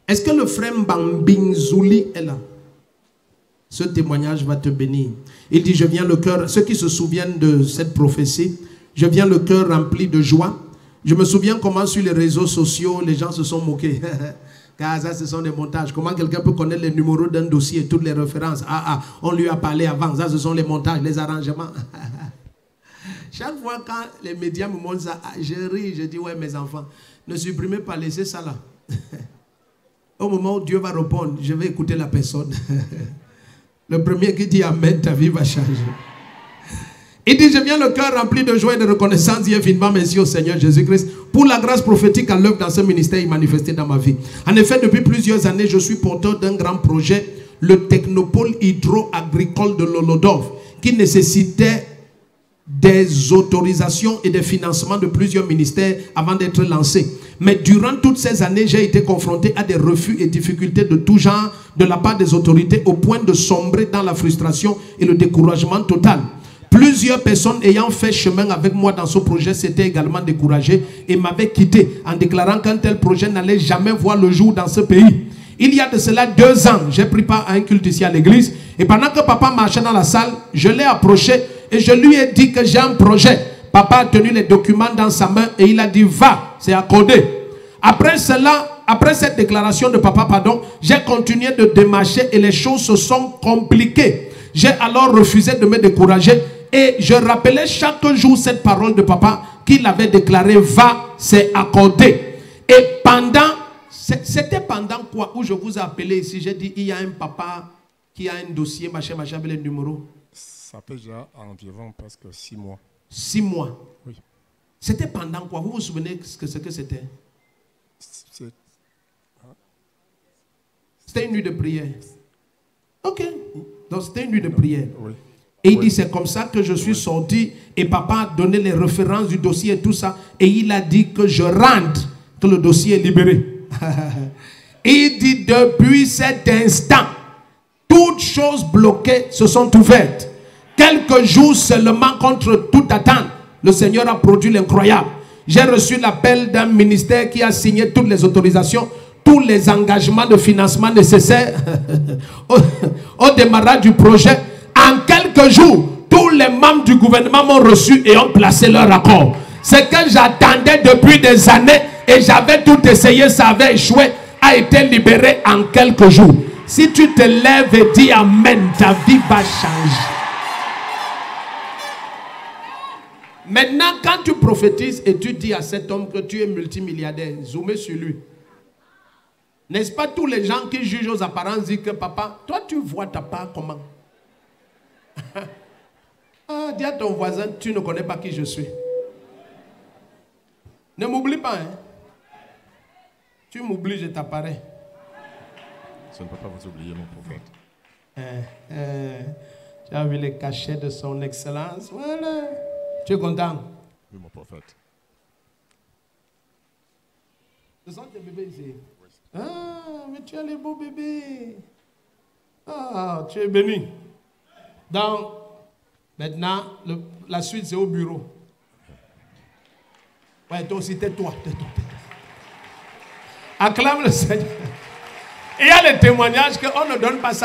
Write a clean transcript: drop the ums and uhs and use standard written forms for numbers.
Est-ce que le frère Mbambinzouli est là? Ce témoignage va te bénir. Il dit, je viens le cœur, ceux qui se souviennent de cette prophétie, je viens le cœur rempli de joie. Je me souviens comment sur les réseaux sociaux, les gens se sont moqués. Car ça, ce sont des montages. Comment quelqu'un peut connaître les numéros d'un dossier, toutes les références? On lui a parlé avant. Ça, ce sont les montages, les arrangements. Chaque fois quand les médias me montrent ça, je ris, je dis, ouais, mes enfants, ne supprimez pas, laissez ça là. Au moment où Dieu va répondre, je vais écouter la personne. Le premier qui dit Amen, ta vie va changer. Il dit, je viens le cœur rempli de joie et de reconnaissance, et infiniment merci au Seigneur Jésus-Christ pour la grâce prophétique à l'œuvre dans ce ministère manifesté dans ma vie. En effet, depuis plusieurs années, je suis porteur d'un grand projet, le technopôle hydro-agricole de Lolodov, qui nécessitait des autorisations et des financements de plusieurs ministères avant d'être lancé. Mais durant toutes ces années, j'ai été confronté à des refus et difficultés de tout genre de la part des autorités au point de sombrer dans la frustration et le découragement total. Plusieurs personnes ayant fait chemin avec moi dans ce projet s'étaient également découragées et m'avaient quitté en déclarant qu'un tel projet n'allait jamais voir le jour dans ce pays. Il y a de cela 2 ans, j'ai pris part à un culte ici à l'église et pendant que papa marchait dans la salle, je l'ai approché et je lui ai dit que j'ai un projet. Papa a tenu les documents dans sa main et il a dit va, c'est accordé. Après cela, après cette déclaration de papa, pardon, j'ai continué de démarcher et les choses se sont compliquées. J'ai alors refusé de me décourager et je rappelais chaque jour cette parole de papa qu'il avait déclaré va, c'est accordé. Et pendant, c'était pendant quoi où je vous ai appelé ici, j'ai dit il y a un papa qui a un dossier, machin, avec les numéros. Ça fait déjà environ presque 6 mois. 6 mois? Oui. C'était pendant quoi? Vous vous souvenez ce que c'était? C'était une nuit de prière. Ok. Donc c'était une nuit de prière. Oui. Et il dit c'est comme ça que je suis sorti et papa a donné les références du dossier et tout ça. Et il a dit que je rentre, que le dossier est libéré. Et il dit depuis cet instant, toutes choses bloquées se sont ouvertes. Quelques jours seulement contre toute attente, le Seigneur a produit l'incroyable. J'ai reçu l'appel d'un ministère qui a signé toutes les autorisations, tous les engagements de financement nécessaires au démarrage du projet. En quelques jours, tous les membres du gouvernement m'ont reçu et ont placé leur accord. Ce que j'attendais depuis des années et j'avais tout essayé, ça avait échoué, a été libéré en quelques jours. Si tu te lèves et dis Amen, ta vie va changer. Maintenant, quand tu prophétises et tu dis à cet homme que tu es multimilliardaire, zoomez sur lui. N'est-ce pas tous les gens qui jugent aux apparences disent que papa, toi tu vois ta part comment? Dis à ton voisin, tu ne connais pas qui je suis. Ne m'oublie pas, hein. Tu m'oublies, je t'apparais. Je ne peux pas vous oublier, mon prophète. Tu as vu les cachets de son excellence? Voilà. Tu es content? Oui, mon prophète. Ce sont tes bébés ici? Oui. Ah, mais tu as les beaux bébés. Ah, tu es béni. Donc, maintenant, la suite, c'est au bureau. Ouais, toi aussi, tais-toi. Acclame le Seigneur. Il y a des témoignages qu'on ne donne pas ça.